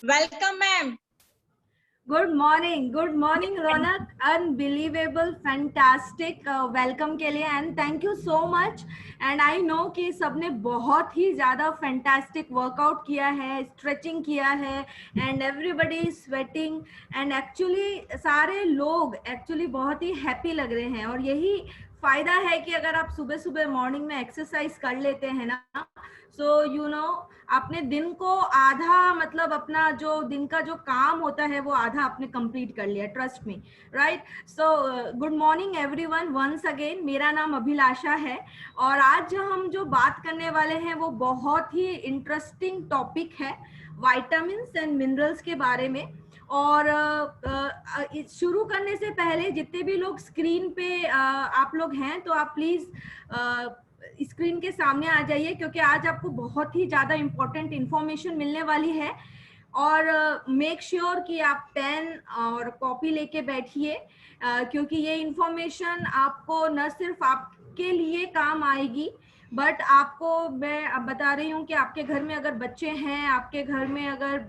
Welcome, ma'am. Good morning रौनक, unbelievable fantastic welcome के लिए and thank you so much. And I know कि सबने बहुत ही ज़्यादा फैंटास्टिक वर्कआउट किया है, स्ट्रेचिंग किया है and everybody is sweating and actually सारे लोग एक्चुअली बहुत ही हैप्पी लग रहे हैं। और यही फायदा है कि अगर आप सुबह सुबह मॉर्निंग में एक्सरसाइज कर लेते हैं ना, सो यू नो आपने दिन को आधा, मतलब अपना जो दिन का जो काम होता है वो आधा आपने कंप्लीट कर लिया, trust me, right. So good morning everyone once again. मेरा नाम अभिलाषा है और आज हम जो बात करने वाले हैं वो बहुत ही इंटरेस्टिंग टॉपिक है, विटामिन्स एंड मिनरल्स के बारे में। और शुरू करने से पहले जितने भी लोग स्क्रीन पे आप लोग हैं तो आप प्लीज स्क्रीन के सामने आ जाइए, क्योंकि आज आपको बहुत ही ज्यादा इंपॉर्टेंट इंफॉर्मेशन मिलने वाली है। और मेक श्योर कि आप पेन और कॉपी लेके बैठिए, क्योंकि ये इंफॉर्मेशन आपको न सिर्फ आपके लिए काम आएगी, बट आपको मैं अब बता रही हूँ कि आपके घर में अगर बच्चे हैं, आपके घर में अगर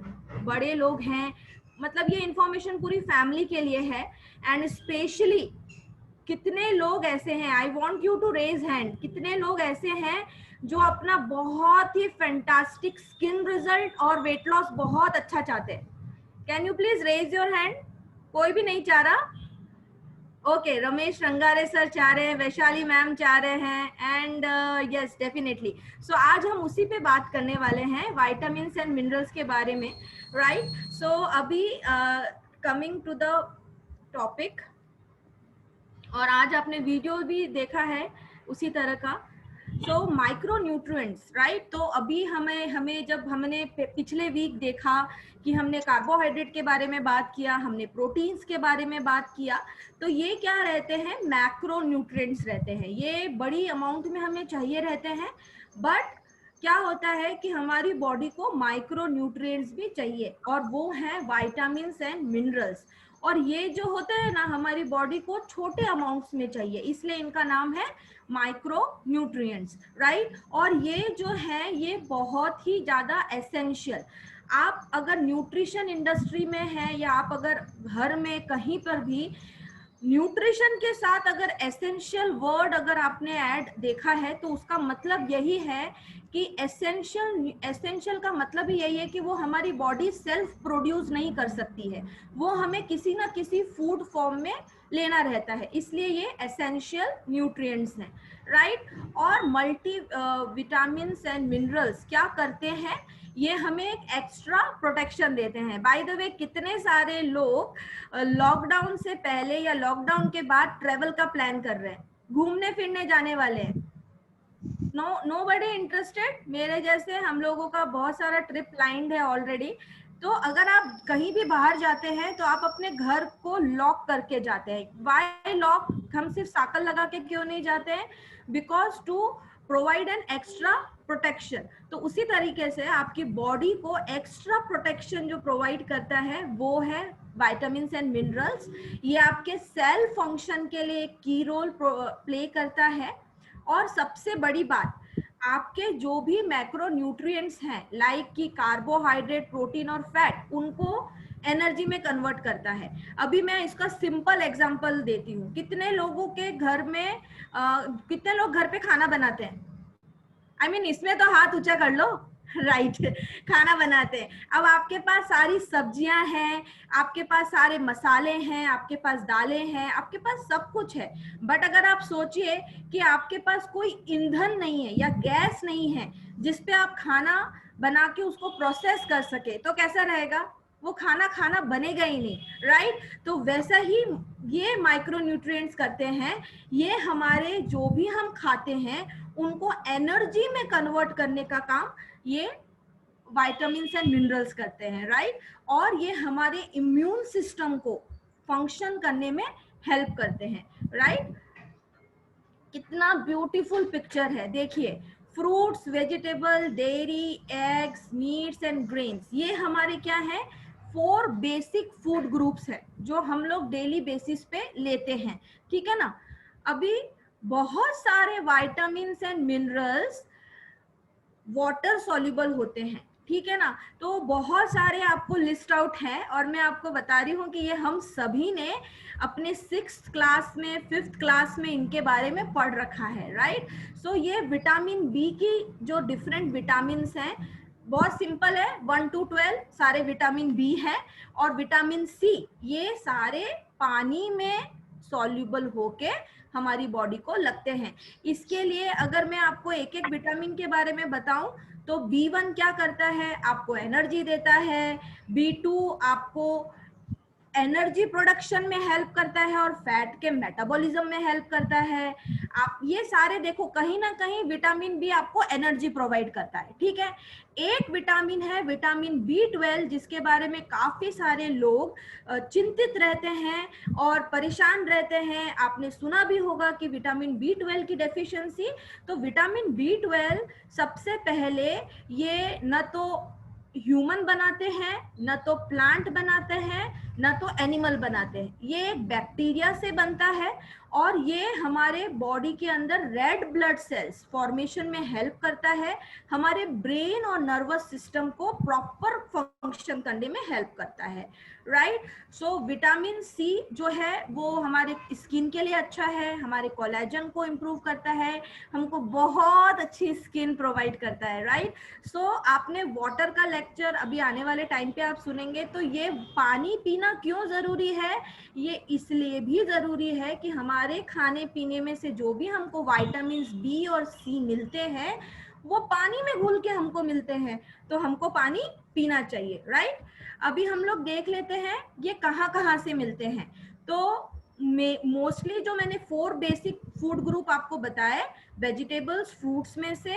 बड़े लोग हैं, मतलब ये इंफॉर्मेशन पूरी फैमिली के लिए है। एंड स्पेशली कितने लोग ऐसे हैं, I want you to raise hand, कितने लोग ऐसे हैं जो अपना बहुत ही फैंटास्टिक स्किन रिजल्ट और वेट लॉस बहुत अच्छा चाहते हैं? Can you please raise your hand? कोई भी नहीं चाह रहा? ओके, रमेश रंगारे सर चाह रहे हैं, वैशाली मैम चाह रहे हैं एंड यस डेफिनेटली। सो आज हम उसी पे बात करने वाले हैं, विटामिन्स एंड मिनरल्स के बारे में, राइट। सो अभी कमिंग टू द टॉपिक, और आज आपने वीडियो भी देखा है उसी तरह का। So micro nutrients, right. तो अभी हमें हमें जब हमने पिछले वीक देखा कि हमने कार्बोहाइड्रेट के बारे में बात किया, हमने प्रोटीन्स के बारे में बात किया, तो ये क्या रहते हैं, मैक्रो न्यूट्रिएंट्स रहते हैं। ये बड़ी अमाउंट में हमें चाहिए रहते हैं, बट क्या होता है कि हमारी बॉडी को माइक्रो न्यूट्रिएंट्स भी चाहिए, और वो है विटामिन्स एंड मिनरल्स। और ये जो होते हैं ना, हमारी बॉडी को छोटे अमाउंट्स में चाहिए, इसलिए इनका नाम है माइक्रो न्यूट्रिएंट्स, राइट। और ये जो है ये बहुत ही ज्यादा एसेंशियल, आप अगर न्यूट्रिशन इंडस्ट्री में है या आप अगर घर में कहीं पर भी न्यूट्रिशन के साथ अगर एसेंशियल वर्ड अगर आपने ऐड देखा है, तो उसका मतलब यही है कि एसेंशियल का मतलब ही यही है कि वो हमारी बॉडी सेल्फ प्रोड्यूस नहीं कर सकती है, वो हमें किसी ना किसी फूड फॉर्म में लेना रहता है, इसलिए ये एसेंशियल न्यूट्रिएंट्स हैं, राइट। और मल्टी विटामिन्स एंड मिनरल्स क्या करते हैं, ये हमें एक एक्स्ट्रा प्रोटेक्शन देते हैं। बाय द वे, कितने सारे लोग लॉकडाउन से पहले या लॉकडाउन के बाद ट्रेवल का प्लान कर रहे हैं, घूमने फिरने जाने वाले हैं? Nobody interested? मेरे जैसे हम लोगों का बहुत सारा ट्रिप लाइंड है ऑलरेडी। तो अगर आप कहीं भी बाहर जाते हैं तो आप अपने घर को लॉक करके जाते हैं। Why lock? हम सिर्फ साकल लगा के क्यों नहीं जाते हैं? Because to provide an extra protection. तो उसी तरीके से आपकी बॉडी को एक्स्ट्रा प्रोटेक्शन जो प्रोवाइड करता है वो है विटामिन्स एंड मिनरल्स। ये आपके सेल फंक्शन के लिए एक की रोल प्ले करता है। और सबसे बड़ी बात, आपके जो भी मैक्रो न्यूट्रिएंट्स हैं लाइक कि कार्बोहाइड्रेट, प्रोटीन और फैट, उनको एनर्जी में कन्वर्ट करता है। अभी मैं इसका सिंपल एग्जांपल देती हूँ। कितने लोगों के घर में कितने लोग घर पे खाना बनाते हैं? आई मीन इसमें तो हाथ ऊंचा कर लो, राइट। खाना बनाते हैं। अब आपके पास सारी सब्जियां हैं, आपके पास सारे मसाले हैं, आपके पास दालें हैं, आपके पास सब कुछ है, बट अगर आप सोचिए कि आपके पास कोई ईंधन नहीं है या गैस नहीं है जिसपे आप खाना बना के उसको प्रोसेस कर सके, तो कैसा रहेगा? वो खाना खाना बनेगा ही नहीं, राइट। तो वैसा ही ये माइक्रो न्यूट्रिएंट्स करते हैं, ये हमारे जो भी हम खाते हैं उनको एनर्जी में कन्वर्ट करने का काम ये विटामिन्स एंड मिनरल्स करते हैं, राइट। और ये हमारे इम्यून सिस्टम को फंक्शन करने में हेल्प करते हैं, राइट। कितना ब्यूटीफुल पिक्चर है, देखिए। Fruits, vegetable, dairy, eggs, meets and grains, ये हमारे क्या है, 4 बेसिक फूड ग्रुप्स है जो हम लोग डेली बेसिस पे लेते हैं, ठीक है ना। अभी बहुत सारे vitamins and minerals water soluble होते हैं, ठीक है ना। तो बहुत सारे आपको लिस्ट आउट है और मैं आपको बता रही हूँ कि ये हम सभी ने अपने 6th क्लास में 5th क्लास में इनके बारे में पढ़ रखा है, राइट। सो ये विटामिन बी की जो डिफरेंट विटामिन हैं बहुत सिंपल है, 1 to 12 सारे विटामिन बी है। और विटामिन सी ये सारे पानी में सॉल्युबल होके हमारी बॉडी को लगते हैं। इसके लिए अगर मैं आपको एक एक विटामिन के बारे में बताऊं तो B1 क्या करता है, आपको एनर्जी देता है। B2 आपको एनर्जी प्रोडक्शन में हेल्प करता है और फैट के मेटाबॉलिज्म में हेल्प करता है। आप ये सारे देखो, कहीं ना कहीं विटामिन बी आपको एनर्जी प्रोवाइड करता है, ठीक है। एक विटामिन है विटामिन B12 जिसके बारे में काफी सारे लोग चिंतित रहते हैं और परेशान रहते हैं। आपने सुना भी होगा कि विटामिन B12 की डेफिशिएंसी। तो विटामिन B12 सबसे पहले ये न तो ह्यूमन बनाते हैं, न तो प्लांट बनाते हैं, न तो एनिमल बनाते हैं। ये एक बैक्टीरिया से बनता है और ये हमारे बॉडी के अंदर रेड ब्लड सेल्स फॉर्मेशन में हेल्प करता है। हमारे ब्रेन और नर्वस सिस्टम को प्रॉपर फंक्शन करने में हेल्प करता है, राइट। सो विटामिन सी जो है वो हमारे स्किन के लिए अच्छा है, हमारे कोलेजन को इम्प्रूव करता है, हमको बहुत अच्छी स्किन प्रोवाइड करता है, राइट। सो आपने वाटर का लेक्चर अभी आने वाले टाइम पे आप सुनेंगे। तो ये पानी पीना क्यों जरूरी है, ये इसलिए भी जरूरी है कि हमारे खाने पीने में से जो भी हमको विटामिन बी और सी मिलते हैं वो पानी में घुल के हमको मिलते हैं। तो हमको पानी पीना चाहिए, राइट। अभी हम लोग देख लेते हैं ये कहाँ कहाँ से मिलते हैं। तो मोस्टली जो मैंने 4 बेसिक फूड ग्रुप आपको बताए, वेजिटेबल्स, फ्रूट्स में से,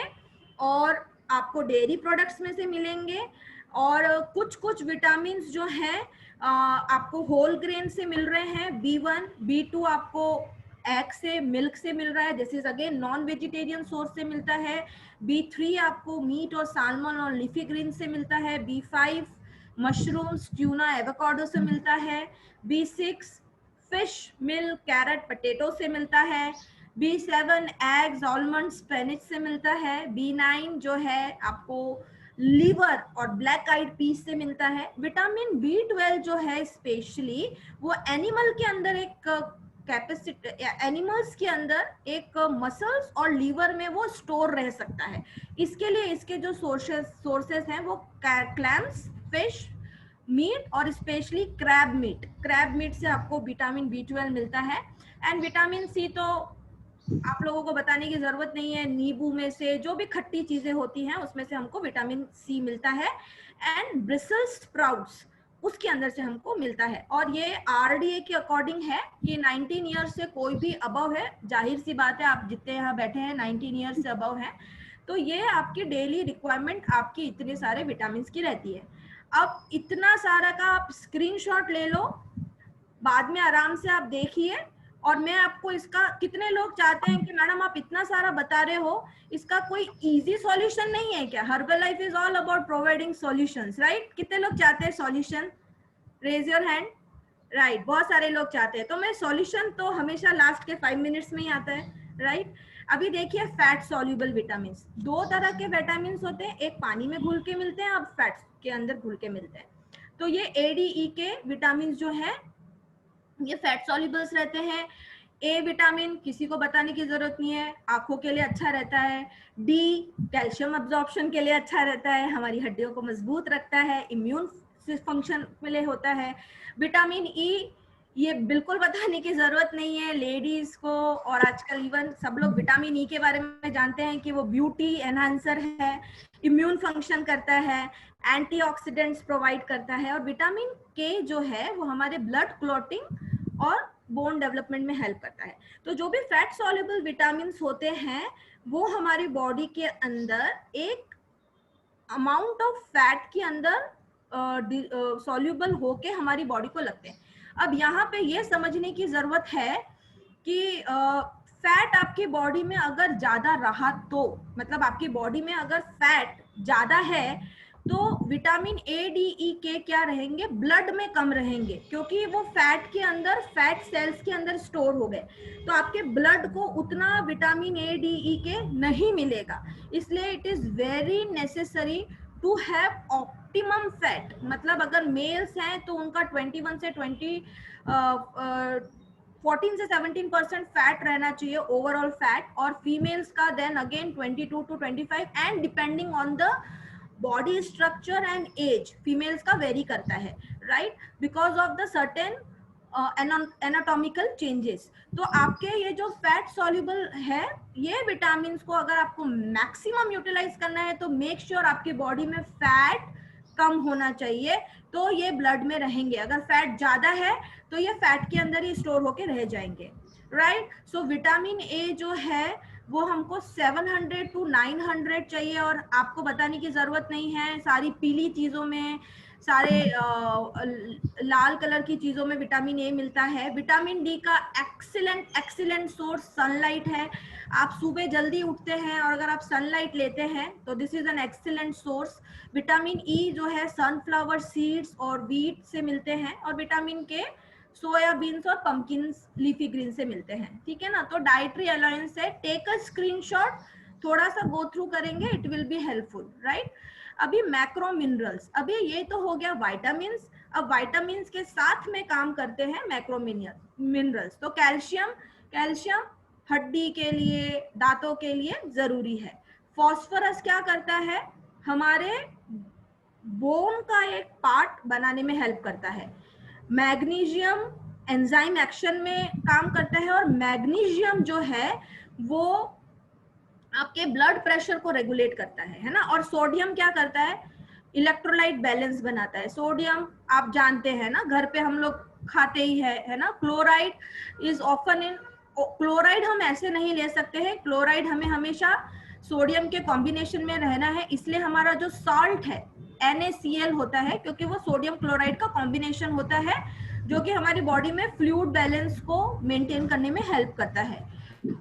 और आपको डेयरी प्रोडक्ट्स में से मिलेंगे, और कुछ कुछ विटामिन जो हैं आपको होल ग्रेन से मिल रहे हैं। B1 B2 आपको एग से, मिल्क से मिल रहा है, this is again non vegetarian source से मिलता है। B3 आपको मीट और साल्मन और लीफी ग्रीन से मिलता है। B5 मशरूम्स, ट्यूना, एवोकाडो से मिलता है। B6 fish, milk, carat, potato से मिलता है। B7 एग्स, आलमंड, स्पिनच से मिलता है। B9 जो है आपको लीवर और ब्लैक आइड पीस से मिलता है। विटामिन B12 जो है स्पेशली वो एनिमल के अंदर एक कैपेसिटी, एनिमल्स के अंदर एक मसल्स और लीवर में वो स्टोर रह सकता है। इसके लिए इसके जो सोर्सेस हैं वो क्लैम्स, फिश, मीट और स्पेशली क्रैब मीट से आपको विटामिन B12 मिलता है। एंड विटामिन सी तो आप लोगों को बताने की जरूरत नहीं है, नींबू में से जो भी खट्टी चीजें होती हैं उसमें से हमको विटामिन सी मिलता है। एंड ब्रिसल्स स्प्राउट्स उसके अंदर से हमको मिलता है। और ये RDA के अकॉर्डिंग है कि 19 ईयर्स से कोई भी अबव है, जाहिर सी बात है आप जितने यहाँ बैठे हैं 19 ईयर्स से अबव है, तो ये आपकी डेली रिक्वायरमेंट आपकी इतने सारे विटामिन की रहती है। अब इतना सारा का आप स्क्रीनशॉट ले लो, बाद में आराम से आप देखिए। और मैं आपको इसका, कितने लोग चाहते हैं कि मैडम आप इतना सारा बता रहे हो, इसका कोई इजी सॉल्यूशन नहीं है क्या? Herbalife is all about providing solutions, right. कितने लोग चाहते हैं solution? Raise your hand. Right, बहुत सारे लोग चाहते हैं। तो मैं सॉल्यूशन तो हमेशा लास्ट के 5 मिनट्स में ही आता है, राइट। अभी देखिए फैट सॉल्युबल विटामिन, 2 तरह के विटामिन होते हैं, एक पानी में घुल के मिलते हैं, अब फैट के अंदर घुल के मिलते हैं। तो ये ADE के विटामिन जो है ये फैट सॉल्युबल्स रहते हैं। ए विटामिन किसी को बताने की जरूरत नहीं है, आंखों के लिए अच्छा रहता है। डी कैल्शियम अब्जॉर्प्शन के लिए अच्छा रहता है, हमारी हड्डियों को मजबूत रखता है, इम्यून फंक्शन के लिए होता है। विटामिन ई ये बिल्कुल बताने की जरूरत नहीं है लेडीज को, और आजकल इवन सब लोग विटामिन ई के बारे में जानते हैं कि वो ब्यूटी एनहांसर है, इम्यून फंक्शन करता है, एंटीऑक्सीडेंट्स प्रोवाइड करता है। और विटामिन के जो है वो हमारे ब्लड क्लॉटिंग और बोन डेवलपमेंट में हेल्प करता है। तो जो भी फैट सॉल्युबल विटामिन होते हैं वो हमारी बॉडी के अंदर एक अमाउंट ऑफ फैट के अंदर सॉल्युबल होके हमारी बॉडी को लगते हैं। अब यहाँ पे ये समझने की जरूरत है कि फैट आपकी बॉडी में अगर ज्यादा रहा तो, मतलब आपकी बॉडी में अगर फैट ज्यादा है तो विटामिन A, D, E के क्या रहेंगे, ब्लड में कम रहेंगे, क्योंकि वो फैट के अंदर, फैट सेल्स के अंदर स्टोर हो गए। तो आपके ब्लड को उतना विटामिन A, D, E के नहीं मिलेगा। इसलिए it is very necessary to have optimum fat, मतलब अगर मेल्स हैं तो उनका 21 से 14 से 17% फैट रहना चाहिए ओवरऑल फैट, और फीमेल्स का then again 22 to 25, and depending on the body structure and age females का वेरी करता है, right, because of the certain anatomical changes. तो आपके ये जो फैट सॉल्युबल है, ये विटामिन को अगर आपको मैक्सिमम यूटिलाइज करना है तो मेक श्योर आपकी बॉडी में फैट कम होना चाहिए, तो ये ब्लड में रहेंगे। अगर फैट ज्यादा है तो ये फैट के अंदर ही स्टोर होके रह जाएंगे, राइट। सो विटामिन ए जो है वो हमको 700 to 900 चाहिए, और आपको बताने की जरूरत नहीं है, सारी पीली चीजों में, सारे लाल कलर की चीजों में विटामिन ए मिलता है। विटामिन डी का एक्सीलेंट सोर्स सनलाइट है। आप सुबह जल्दी उठते हैं और अगर आप सनलाइट लेते हैं तो this is an excellent source. Vitamin E जो है सनफ्लावर सीड्स और व्हीट से मिलते हैं, और विटामिन के सोयाबीन्स और पंपकिन लीफी ग्रीन से मिलते हैं, ठीक है ना। तो डाइटरी अलाउंस है, टेक अ स्क्रीनशॉट, थोड़ा सा गो थ्रू करेंगे, it will be helpful, right. अभी मैक्रो मिनरल्स, अभी ये तो हो गया वाइटामिन्स। अब वाइटामिन्स के साथ में काम करते हैं मैक्रो मिनरल्स। तो कैल्शियम हड्डी के लिए, दांतों के लिए जरूरी है। फॉस्फोरस क्या करता है, हमारे बोन का एक पार्ट बनाने में हेल्प करता है। मैग्नीशियम एंजाइम एक्शन में काम करता है, और मैग्नीशियम जो है वो आपके ब्लड प्रेशर को रेगुलेट करता है ना। और सोडियम क्या करता है, इलेक्ट्रोलाइट बैलेंस बनाता है। सोडियम आप जानते हैं ना, घर पे हम लोग खाते ही है ना। Chloride is often in, chloride हम ऐसे नहीं ले सकते हैं, क्लोराइड हमें हमेशा सोडियम के कॉम्बिनेशन में रहना है, इसलिए हमारा जो सॉल्ट है NaCl होता है, क्योंकि वो सोडियम क्लोराइड का कॉम्बिनेशन होता है, जो कि हमारी बॉडी में फ्लूइड बैलेंस को मेंटेन करने में हेल्प करता है।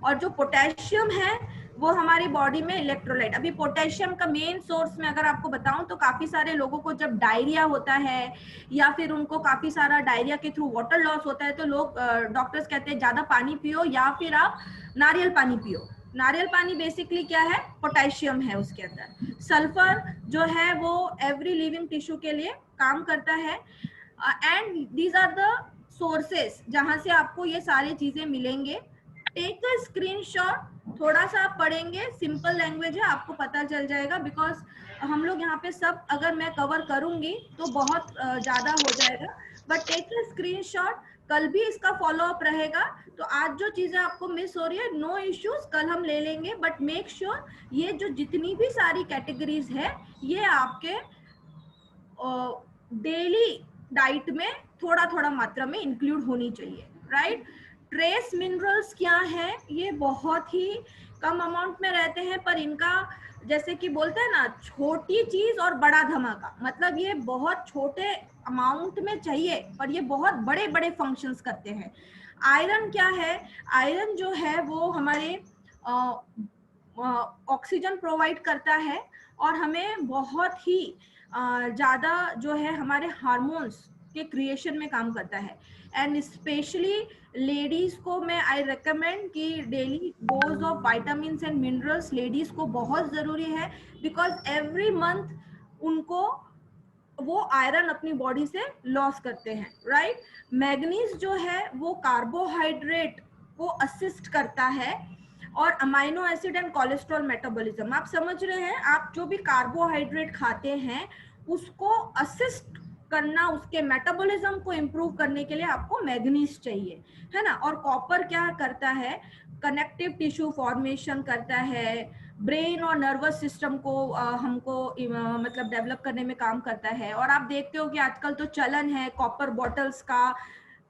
और जो पोटेशियम है वो हमारी बॉडी में इलेक्ट्रोलाइट, अभी पोटेशियम का मेन सोर्स में अगर आपको बताऊं तो काफी सारे लोगों को जब डायरिया होता है या फिर उनको काफी सारा डायरिया के थ्रू वाटर लॉस होता है, तो लोग डॉक्टर्स कहते हैं ज्यादा पानी पियो या फिर आप नारियल पानी पियो। नारियल पानी बेसिकली क्या है, पोटेशियम है उसके अंदर। सल्फर जो है वो एवरी लिविंग टिश्यू के लिए काम करता है, and these are the sources जहां से आपको ये सारी चीजें मिलेंगे। टेक अ स्क्रीनशॉट, थोड़ा सा आप पढ़ेंगे, सिंपल लैंग्वेज है, आपको पता चल जाएगा, बिकॉज हम लोग यहाँ पे सब अगर मैं कवर करूंगी तो बहुत ज्यादा हो जाएगा। बट टेक अ स्क्रीनशॉट, कल भी इसका फॉलो अप रहेगा। तो आज जो चीजें आपको मिस हो रही है, नो इश्यूज, कल हम ले लेंगे, बट मेक श्योर ये जो जितनी भी सारी कैटेगरीज है ये आपके डेली डाइट में थोड़ा थोड़ा मात्रा में इंक्लूड होनी चाहिए, राइट। ट्रेस मिनरल्स क्या है, ये बहुत ही कम अमाउंट में रहते हैं, पर इनका जैसे कि बोलते हैं ना, छोटी चीज और बड़ा धमाका, मतलब ये बहुत छोटे अमाउंट में चाहिए पर ये बहुत बड़े बड़े फंक्शंस करते हैं। आयरन क्या है, आयरन जो है वो हमारे ऑक्सीजन प्रोवाइड करता है, और हमें बहुत ही ज्यादा जो है हमारे हार्मोन्स के क्रिएशन में काम करता है। एंड स्पेशली लेडीज को मैं आई रेकमेंड कि daily dose of vitamins and minerals ladies को बहुत जरूरी है, बिकॉज एवरी मंथ उनको वो आयरन अपनी बॉडी से लॉस करते हैं, राइट। मैग्नीज जो है वो कार्बोहाइड्रेट को असिस्ट करता है, और amino acid and cholesterol metabolism, आप समझ रहे हैं, आप जो भी कार्बोहाइड्रेट खाते हैं उसको असिस्ट करना, उसके मेटाबॉलिज्म को इम्प्रूव करने के लिए आपको मैग्नीज चाहिए, है ना। और कॉपर क्या करता है, कनेक्टिव टिश्यू फॉर्मेशन करता है, ब्रेन और नर्वस सिस्टम को हमको मतलब डेवलप करने में काम करता है। और आप देखते हो कि आजकल तो चलन है कॉपर बॉटल्स का,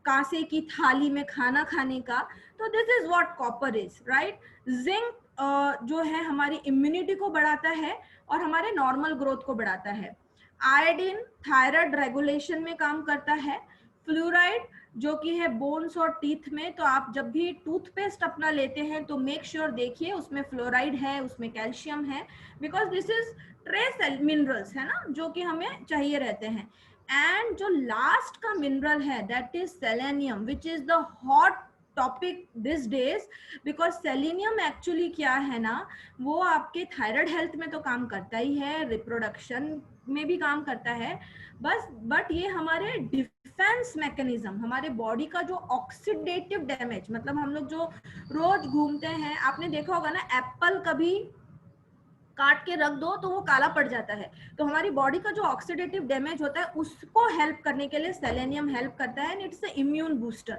कांसे की थाली में खाना खाने का, तो this is what copper is, right. Zinc जो है हमारी इम्यूनिटी को बढ़ाता है और हमारे नॉर्मल ग्रोथ को बढ़ाता है। आयोडीन थायराइड रेगुलेशन में काम करता है। फ्लोराइड जो कि है बोन्स और टीथ में, तो आप जब भी टूथपेस्ट अपना लेते हैं तो मेक श्योर देखिए उसमें फ्लोराइड है, उसमें कैल्शियम है, because this is trace minerals है ना जो कि हमें चाहिए रहते हैं। एंड जो लास्ट का मिनरल है that is selenium, which is the hot topic this days, because selenium actually क्या है ना, वो आपके थायराइड हेल्थ में तो काम करता ही है, रिप्रोडक्शन में भी काम करता है, बट ये हमारे डिफेंस मैकेनिज्म, हमारे बॉडी का जो ऑक्सीडेटिव डैमेज, मतलब हम लोग जो रोज घूमते हैं, आपने देखा होगा ना, एप्पल कभी काट के रख दो तो वो काला पड़ जाता है, तो हमारी बॉडी का जो ऑक्सीडेटिव डैमेज होता है उसको हेल्प करने के लिए सेलेनियम हेल्प करता है, and it's a immune booster,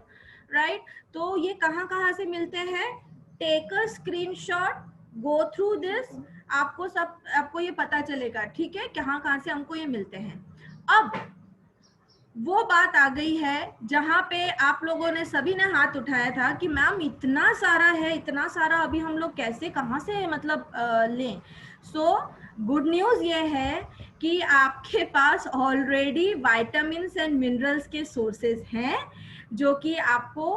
right. तो ये कहाँ कहाँ से मिलते हैं, take a screenshot, go through this, आपको ये पता चलेगा, ठीक है, कहाँ कहाँ से हमको ये मिलते हैं। अब वो बात आ गई है जहां पे आप लोगों ने सभी ने हाथ उठाया था कि मैम इतना सारा है, इतना सारा अभी हम लोग कैसे कहाँ से मतलब लें। सो गुड न्यूज ये है कि आपके पास ऑलरेडी विटामिन्स एंड मिनरल्स के सोर्सेज हैं, जो कि आपको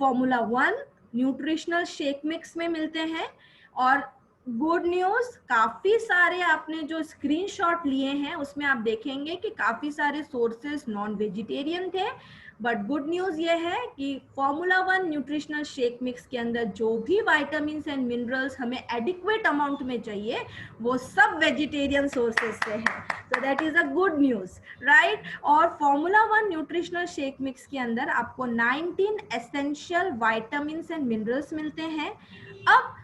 फॉर्मूला 1 न्यूट्रिशनल शेक मिक्स में मिलते हैं। और गुड न्यूज, काफी सारे आपने जो स्क्रीनशॉट लिए हैं उसमें आप देखेंगे कि काफी सारे सोर्सेस नॉन वेजिटेरियन थे, बट गुड न्यूज ये है कि फॉर्मूला 1 न्यूट्रिशनल शेक मिक्स के अंदर जो भी विटामिन्स एंड मिनरल्स हमें एडिक्वेट अमाउंट में चाहिए वो सब वेजिटेरियन सोर्सेस से है, so that is a good news, right? और फॉर्मूला 1 न्यूट्रिशनल शेक मिक्स के अंदर आपको 19 एसेंशियल विटामिन्स एंड मिनरल्स मिलते हैं। अब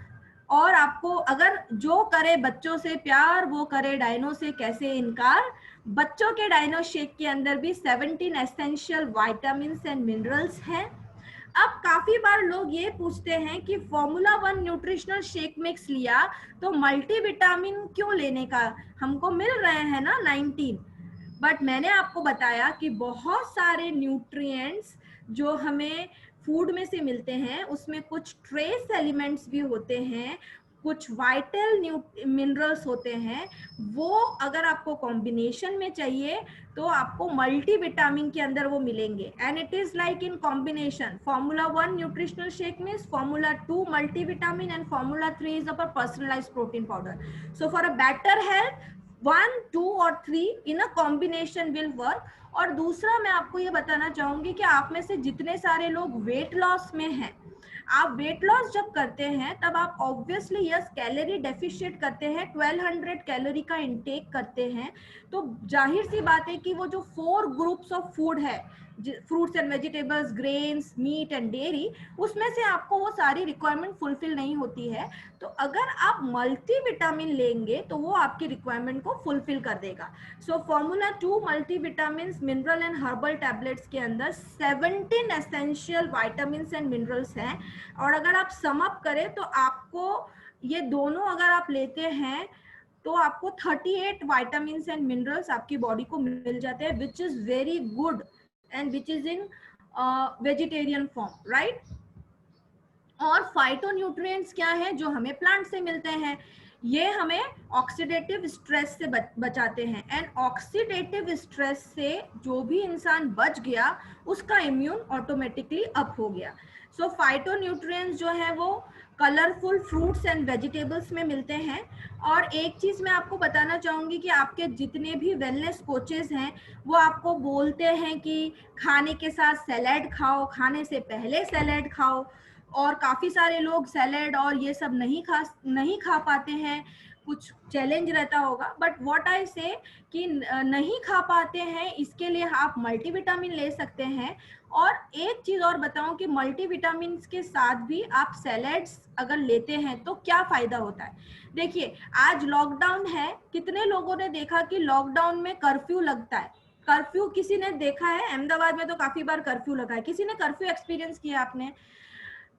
और आपको अगर जो करे बच्चों से प्यार वो करे डायनो से कैसे इनकार, बच्चों के डायनो शेक के अंदर भी 17 एसेंशियल विटामिन्स एंड मिनरल्स हैं। अब काफी बार लोग ये पूछते हैं कि फॉर्मूला 1 न्यूट्रिशनल शेक मिक्स लिया तो मल्टीविटामिन क्यों लेने का, हमको मिल रहे हैं ना 19, बट मैंने आपको बताया कि बहुत सारे न्यूट्रिएंट्स जो हमें फूड में से मिलते हैं उसमें कुछ ट्रेस एलिमेंट्स भी होते हैं, कुछ वाइटल मिनरल्स होते हैं, वो अगर आपको कॉम्बिनेशन में चाहिए तो आपको मल्टीविटामिन के अंदर वो मिलेंगे, and it is like in combination, formula 1 nutritional shake means formula 2 multivitamin and formula 3 is a personalised protein powder. So for a better health 1, 2 और 3 इन अ कॉम्बिनेशन विल वर्क। और दूसरा मैं आपको ये बताना चाहूंगी कि आप में से जितने सारे लोग वेट लॉस में हैं, आप वेट लॉस जब करते हैं तब आप ऑब्वियसली यस कैलोरी डेफिशिएट करते हैं, 1200 कैलोरी का इंटेक करते हैं, तो जाहिर सी बात है कि वो जो 4 ग्रुप्स ऑफ फूड है, fruits and vegetables, grains, meat and dairy, उसमें से आपको वो सारी रिक्वायरमेंट फुलफिल नहीं होती है। तो अगर आप मल्टीविटामिन लेंगे तो वो आपकी रिक्वायरमेंट को फुलफिल कर देगा। So formula 2 multivitamin mineral and herbal tablets के अंदर 17 एसेंशियल विटामिन्स एंड मिनरल्स हैं, और अगर आप सम अप करें तो आपको ये दोनों अगर आप लेते हैं तो आपको 38 विटामिन्स एंड मिनरल्स आपकी बॉडी को मिल जाते हैं, which is very good and which is in vegetarian form, right. और फाइटोन्यूट्रिएंट्स क्या है जो हमें प्लांट से मिलते हैं, ये हमें ऑक्सीडेटिव स्ट्रेस से बचाते हैं, एंड ऑक्सीडेटिव स्ट्रेस से जो भी इंसान बच गया उसका इम्यून ऑटोमेटिकली अप हो गया। सो फाइटोन्यूट्रिएंट्स जो है वो कलरफुल फ्रूट्स एंड वेजिटेबल्स में मिलते हैं। और एक चीज मैं आपको बताना चाहूंगी कि आपके जितने भी वेलनेस कोचेस हैं वो आपको बोलते हैं कि खाने के साथ सैलेड खाओ, खाने से पहले सैलेड खाओ, और काफी सारे लोग सैलेड और ये सब नहीं खा पाते हैं, कुछ चैलेंज रहता होगा, बट व्हाट आई से कि नहीं खा पाते हैं इसके लिए आप मल्टीविटामिन ले सकते हैं। और एक चीज और बताऊं कि मल्टीविटामिन के साथ भी आप सैलेड्स अगर लेते हैं तो क्या फायदा होता है। देखिए आज लॉकडाउन है, कितने लोगों ने देखा कि लॉकडाउन में कर्फ्यू लगता है, कर्फ्यू किसी ने देखा है, अहमदाबाद में तो काफी बार कर्फ्यू लगा है, किसी ने कर्फ्यू एक्सपीरियंस किया आपने,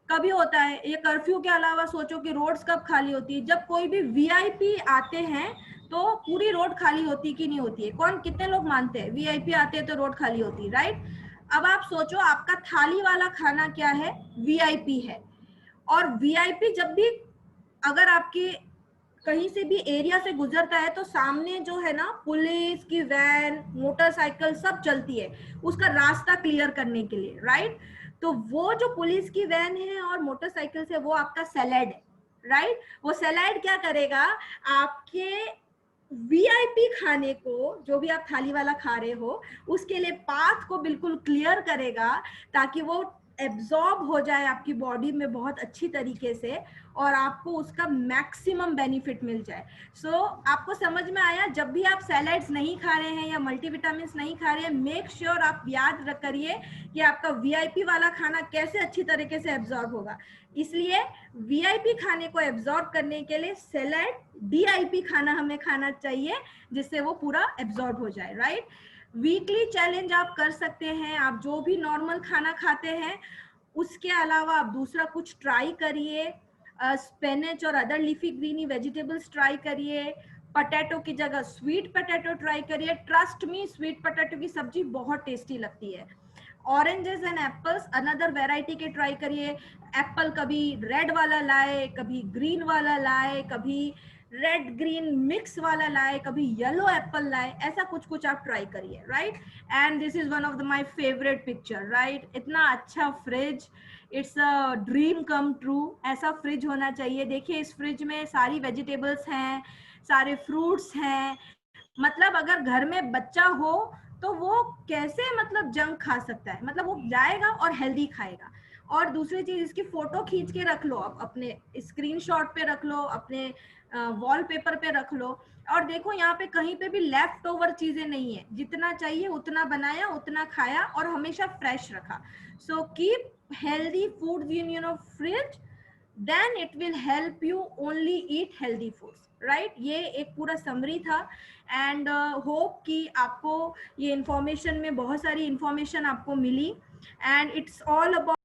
कभी होता है। ये कर्फ्यू के अलावा सोचो कि रोड्स कब खाली होती है, जब कोई भी वीआईपी आते हैं तो पूरी रोड खाली होती कि नहीं होती है, कौन कितने लोग मानते हैं वीआईपी आते हैं तो रोड खाली होती है, राइट। अब आप सोचो आपका थाली वाला खाना क्या है, वीआईपी है, और वीआईपी जब भी अगर आपके कहीं से भी एरिया से गुजरता है तो सामने जो है ना पुलिस की वैन, मोटरसाइकिल सब चलती है उसका रास्ता क्लियर करने के लिए, राइट। तो वो जो पुलिस की वैन है और मोटरसाइकिल से वो आपका सैलेड है, राइट। वो सैलेड क्या करेगा, आपके वीआईपी खाने को, जो भी आप थाली वाला खा रहे हो, उसके लिए पाथ को बिल्कुल क्लियर करेगा ताकि वो एब्जॉर्ब हो जाए आपकी बॉडी में बहुत अच्छी तरीके से और आपको उसका मैक्सिमम बेनिफिट मिल जाए। आपको समझ में आया? जब भी आप सैलेड्स नहीं खा रहे हैं या मल्टीविटामिन नहीं खा रहे हैं, मेक श्योर आप याद करिए कि आपका वीआईपी वाला खाना कैसे अच्छी तरीके से एब्जॉर्ब होगा। इसलिए वीआईपी खाने को एब्जॉर्ब करने के लिए सैलेड डीआईपी खाना हमें खाना चाहिए, जिससे वो पूरा एब्जॉर्ब हो जाए, राइट? वीकली चैलेंज आप कर सकते हैं। आप जो भी नॉर्मल खाना खाते हैं उसके अलावा आप दूसरा कुछ ट्राई करिए। स्पिनच और other leafy greeny vegetables try करिए। पटेटो की जगह स्वीट पटेटो ट्राई करिए। ट्रस्ट मी, स्वीट पटेटो की सब्जी बहुत टेस्टी लगती है। Oranges and apples another variety के ट्राई करिए। एप्पल कभी रेड वाला लाए, कभी ग्रीन वाला लाए, कभी रेड ग्रीन मिक्स वाला लाए, कभी येलो एप्पल लाए, ऐसा कुछ कुछ आप ट्राई करिए, right? And this is one of my favourite picture, right? इतना अच्छा fridge, it's a dream come true. ऐसा फ्रिज होना चाहिए। देखिए इस फ्रिज में सारी वेजिटेबल्स हैं, सारे फ्रूट्स हैं। मतलब अगर घर में बच्चा हो तो वो कैसे मतलब जंक खा सकता है? मतलब वो जाएगा और हेल्दी खाएगा। और दूसरी चीज, इसकी फोटो खींच के रख लो, आप अपने स्क्रीनशॉट पे रख लो, अपने वॉलपेपर पे रख लो। और देखो यहाँ पे कहीं पे भी लेफ्ट ओवर चीजें नहीं है, जितना चाहिए उतना बनाया, उतना खाया और हमेशा फ्रेश रखा। So keep healthy foods in fridge, then it will help you only eat healthy foods, right? ये एक पूरा समरी था। एंड होप कि आपको ये इंफॉर्मेशन में बहुत सारी इंफॉर्मेशन आपको मिली। And it's all about